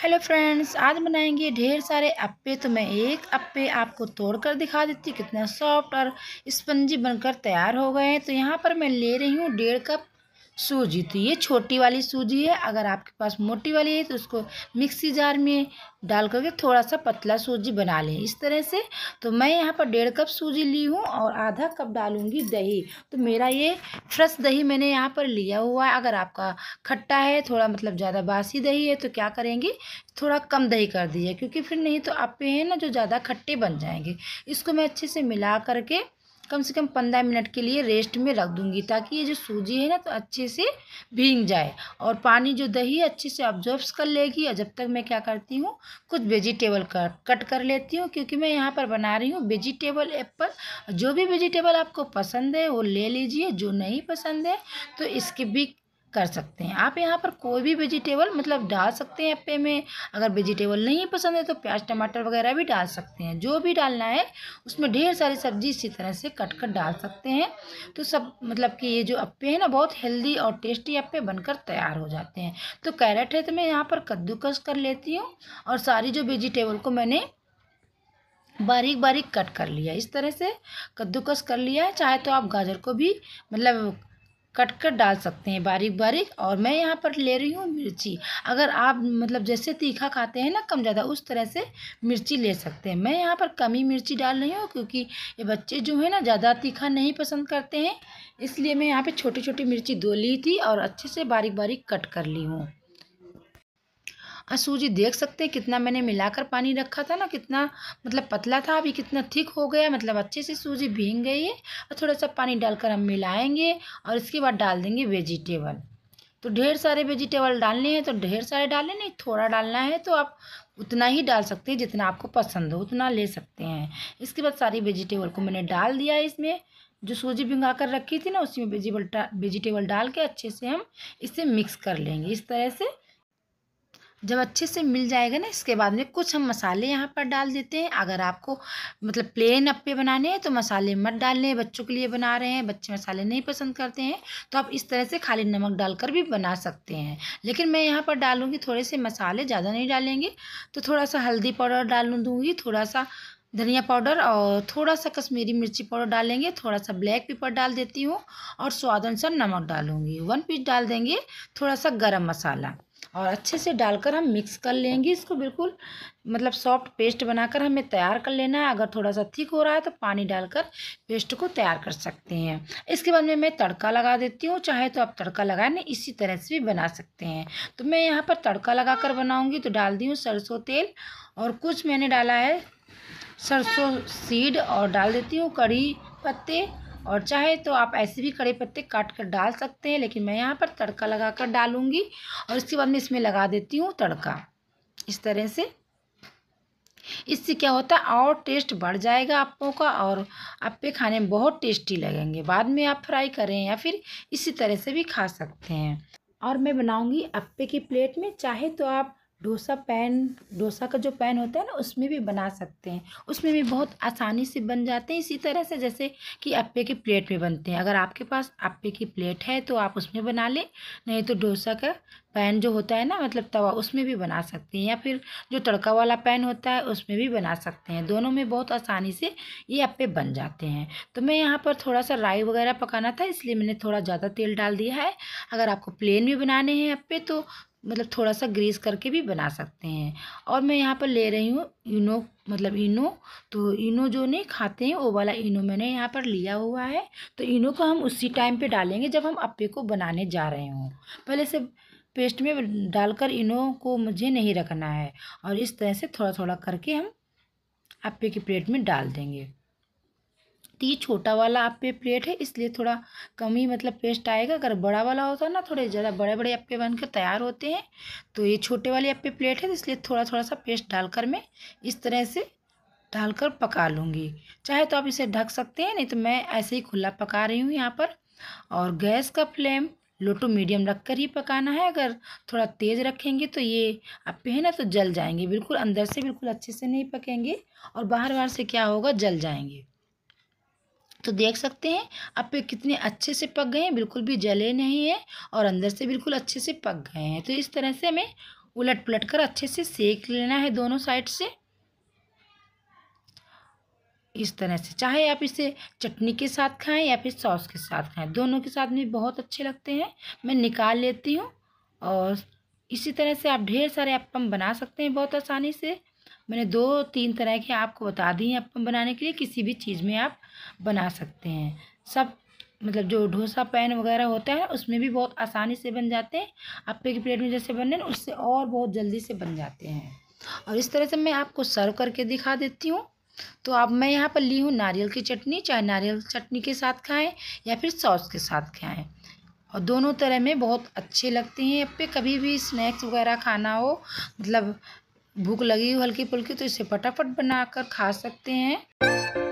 Hello friends, आज बनाएंगे ढेर सारे अप्पे। तो मैं एक अप्पे आपको तोड़कर दिखा देती हूँ कितना सॉफ्ट और स्पंजी बनकर तैयार हो गए हैं। तो यहाँ पर मैं ले रही हूँ 1.5 कप सूजी। तो ये छोटी वाली सूजी है। अगर आपके पास मोटी वाली है तो उसको मिक्सी जार में डाल करके थोड़ा सा पतला सूजी बना लें इस तरह से। तो मैं यहाँ पर 1.5 कप सूजी ली हूँ और आधा कप डालूंगी दही। तो मेरा ये फ्रेश दही मैंने यहाँ पर लिया हुआ है। अगर आपका खट्टा है, थोड़ा मतलब ज़्यादा बासी दही है, तो क्या करेंगे, थोड़ा कम दही कर दीजिए, क्योंकि फिर नहीं तो अप्पे हैं ना जो ज़्यादा खट्टे बन जाएंगे। इसको मैं अच्छे से मिला करके कम से कम 15 मिनट के लिए रेस्ट में रख दूंगी, ताकि ये जो सूजी है ना तो अच्छे से भीग जाए और पानी जो दही है अच्छे से अब्जॉर्ब कर लेगी। और जब तक मैं क्या करती हूँ, कुछ वेजिटेबल कट कर लेती हूँ, क्योंकि मैं यहाँ पर बना रही हूँ वेजिटेबल एप्पल। जो भी वेजिटेबल आपको पसंद है वो ले लीजिए, जो नहीं पसंद है तो इसके भी कर सकते हैं। आप यहाँ पर कोई भी वेजिटेबल मतलब डाल सकते हैं अप्पे में। अगर वेजिटेबल नहीं पसंद है तो प्याज टमाटर वगैरह भी डाल सकते हैं। जो भी डालना है उसमें ढेर सारी सब्जी इसी तरह से कट कर डाल सकते हैं। तो सब मतलब कि ये जो अप्पे हैं ना बहुत हेल्दी और टेस्टी अप्पे बनकर तैयार हो जाते हैं। तो कैरेट है तो मैं यहाँ पर कद्दूकस कर लेती हूँ और सारी जो वेजिटेबल को मैंने बारीक बारीक कट कर लिया, इस तरह से कद्दूकस कर लिया है। चाहे तो आप गाजर को भी मतलब कट कर डाल सकते हैं बारीक बारीक। और मैं यहाँ पर ले रही हूँ मिर्ची। अगर आप मतलब जैसे तीखा खाते हैं ना कम ज़्यादा, उस तरह से मिर्ची ले सकते हैं। मैं यहाँ पर कम ही मिर्ची डाल रही हूँ, क्योंकि ये बच्चे जो है ना ज़्यादा तीखा नहीं पसंद करते हैं, इसलिए मैं यहाँ पे छोटी छोटी मिर्ची 2 ली थी और अच्छे से बारीक बारीक कट कर ली हूँ। और सूजी देख सकते हैं कितना मैंने मिलाकर पानी रखा था ना, कितना मतलब पतला था, अभी कितना थिक हो गया, मतलब अच्छे से सूजी भीग गई है। और थोड़ा सा पानी डालकर हम मिलाएंगे और इसके बाद डाल देंगे वेजिटेबल। तो ढेर सारे वेजिटेबल डालने हैं तो ढेर सारे डालें, नहीं थोड़ा डालना है तो आप उतना ही डाल सकते हैं, जितना आपको पसंद हो उतना ले सकते हैं। इसके बाद सारी वेजिटेबल को मैंने डाल दिया है इसमें। जो सूजी भिंगा कर रखी थी ना उसी में वेजिटेबल डाल के अच्छे से हम इसे मिक्स कर लेंगे इस तरह से। जब अच्छे से मिल जाएगा ना, इसके बाद में कुछ हम मसाले यहाँ पर डाल देते हैं। अगर आपको मतलब प्लेन अप्पे बनाने हैं तो मसाले मत डालने, बच्चों के लिए बना रहे हैं, बच्चे मसाले नहीं पसंद करते हैं, तो आप इस तरह से खाली नमक डालकर भी बना सकते हैं। लेकिन मैं यहाँ पर डालूँगी थोड़े से मसाले, ज़्यादा नहीं डालेंगे। तो थोड़ा सा हल्दी पाउडर डाल दूँगी, थोड़ा सा धनिया पाउडर और थोड़ा सा कश्मीरी मिर्ची पाउडर डालेंगे, थोड़ा सा ब्लैक पेपर डाल देती हूँ और स्वाद अनुसार नमक डालूँगी। 1 पीस डाल देंगे थोड़ा सा गरम मसाला और अच्छे से डालकर हम मिक्स कर लेंगे इसको। बिल्कुल मतलब सॉफ्ट पेस्ट बनाकर हमें तैयार कर लेना है। अगर थोड़ा सा थिक हो रहा है तो पानी डालकर पेस्ट को तैयार कर सकते हैं। इसके बाद में मैं तड़का लगा देती हूँ। चाहे तो आप तड़का लगाए नहीं, इसी तरह से भी बना सकते हैं। तो मैं यहाँ पर तड़का लगा कर बनाऊँगी। तो डाल दी हूँ सरसों तेल और कुछ मैंने डाला है सरसों सीड और डाल देती हूँ कड़ी पत्ते। और चाहे तो आप ऐसे भी कड़ी पत्ते काट कर डाल सकते हैं, लेकिन मैं यहाँ पर तड़का लगा कर डालूँगी। और इसके बाद में इसमें लगा देती हूँ तड़का इस तरह से। इससे क्या होता है और टेस्ट बढ़ जाएगा अप्पों का और अप्पे खाने में बहुत टेस्टी लगेंगे। बाद में आप फ्राई करें या फिर इसी तरह से भी खा सकते हैं। और मैं बनाऊँगी अप्पे की प्लेट में। चाहे तो आप डोसा का जो पैन होता है ना उसमें भी बना सकते हैं, उसमें भी बहुत आसानी से बन जाते हैं, इसी तरह से जैसे कि अप्पे की प्लेट में बनते हैं। अगर आपके पास अप्पे की प्लेट है तो आप उसमें बना लें, नहीं तो डोसा का पैन जो होता है ना मतलब तवा, उसमें भी बना सकते हैं, या फिर जो तड़का वाला पैन होता है उसमें भी बना सकते हैं। दोनों में बहुत आसानी से ये अप्पे बन जाते हैं। तो मैं यहाँ पर थोड़ा सा राई वगैरह पकाना था, इसलिए मैंने थोड़ा ज़्यादा तेल डाल दिया है। अगर आपको प्लेन भी बनाने हैं अप्पे तो मतलब थोड़ा सा ग्रीस करके भी बना सकते हैं। और मैं यहाँ पर ले रही हूँ इनो, मतलब इनो। तो इनो जो नहीं खाते हैं वो वाला इनो मैंने यहाँ पर लिया हुआ है। तो इनो को हम उसी टाइम पे डालेंगे जब हम अप्पे को बनाने जा रहे हों। पहले से पेस्ट में डालकर इनो को मुझे नहीं रखना है। और इस तरह से थोड़ा थोड़ा करके हम अप्पे की प्लेट में डाल देंगे। तो ये छोटा वाला अप्पे प्लेट है, इसलिए थोड़ा कम ही मतलब पेस्ट आएगा। अगर बड़ा वाला होता ना, थोड़े ज़्यादा बड़े बड़े अप्पे बनकर तैयार होते हैं। तो ये छोटे वाले अप्पे प्लेट है, तो इसलिए थोड़ा थोड़ा सा पेस्ट डालकर मैं इस तरह से डालकर पका लूँगी। चाहे तो आप इसे ढक सकते हैं, नहीं तो मैं ऐसे ही खुला पका रही हूँ यहाँ पर। और गैस का फ्लेम लो टू मीडियम रख कर ही पकाना है। अगर थोड़ा तेज़ रखेंगे तो ये अप्पे हैं ना तो जल जाएंगे, बिल्कुल अंदर से बिल्कुल अच्छे से नहीं पकेंगे और बाहर बाहर से क्या होगा, जल जाएंगे। तो देख सकते हैं अप्पे कितने अच्छे से पक गए हैं, बिल्कुल भी जले नहीं हैं और अंदर से बिल्कुल अच्छे से पक गए हैं। तो इस तरह से हमें उलट पुलट कर अच्छे से सेक लेना है दोनों साइड से। इस तरह से, चाहे आप इसे चटनी के साथ खाएं या फिर सॉस के साथ खाएं, दोनों के साथ में बहुत अच्छे लगते हैं। मैं निकाल लेती हूँ। और इसी तरह से आप ढेर सारे अप्पम बना सकते हैं बहुत आसानी से। मैंने 2-3 तरह के आपको बता दी हैं अप्पम बनाने के लिए, किसी भी चीज़ में आप बना सकते हैं। सब मतलब जो डोसा पैन वगैरह होता है उसमें भी बहुत आसानी से बन जाते हैं। अप्पे की प्लेट में जैसे बनने ना, उससे और बहुत जल्दी से बन जाते हैं। और इस तरह से मैं आपको सर्व करके दिखा देती हूँ। तो अब मैं यहाँ पर ली हूँ नारियल की चटनी, चाहे नारियल चटनी के साथ खाएं या फिर सॉस के साथ खाएं, और दोनों तरह में बहुत अच्छे लगते हैं। अप्पे कभी भी स्नैक्स वगैरह खाना हो, मतलब भूख लगी हो हल्की फुल्की, तो इसे फटाफट बनाकर खा सकते हैं।